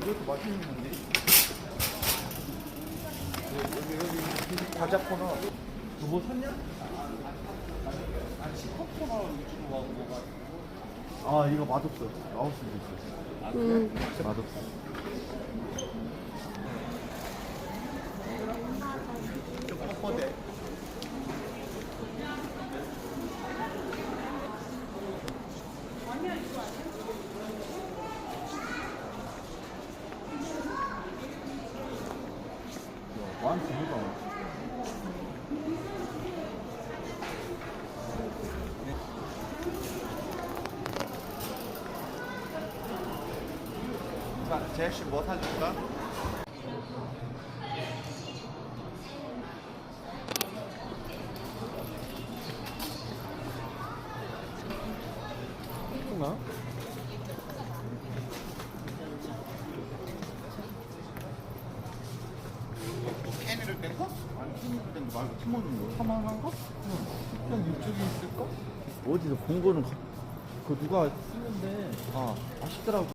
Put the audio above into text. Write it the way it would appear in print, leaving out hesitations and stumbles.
이것도 맛있는 건데. 여기 과자 코너. 뭐 샀냐? 아니 시커 코너 위주로 와가지고. 아 이거 맛없어. 나올 수도 있어. 맛없어. 좀 퍽퍽해. 완전 해봐. 자, 제시 뭐 사줄까? 나? 캔을 뺀 거? 아니 캔을 뺀 거 말고 팀 먹는 거. 사만한 거? 응. 그냥 이쪽에 있을까? 어디서 본 거는 그 누가 쓰는데 아 아쉽더라고.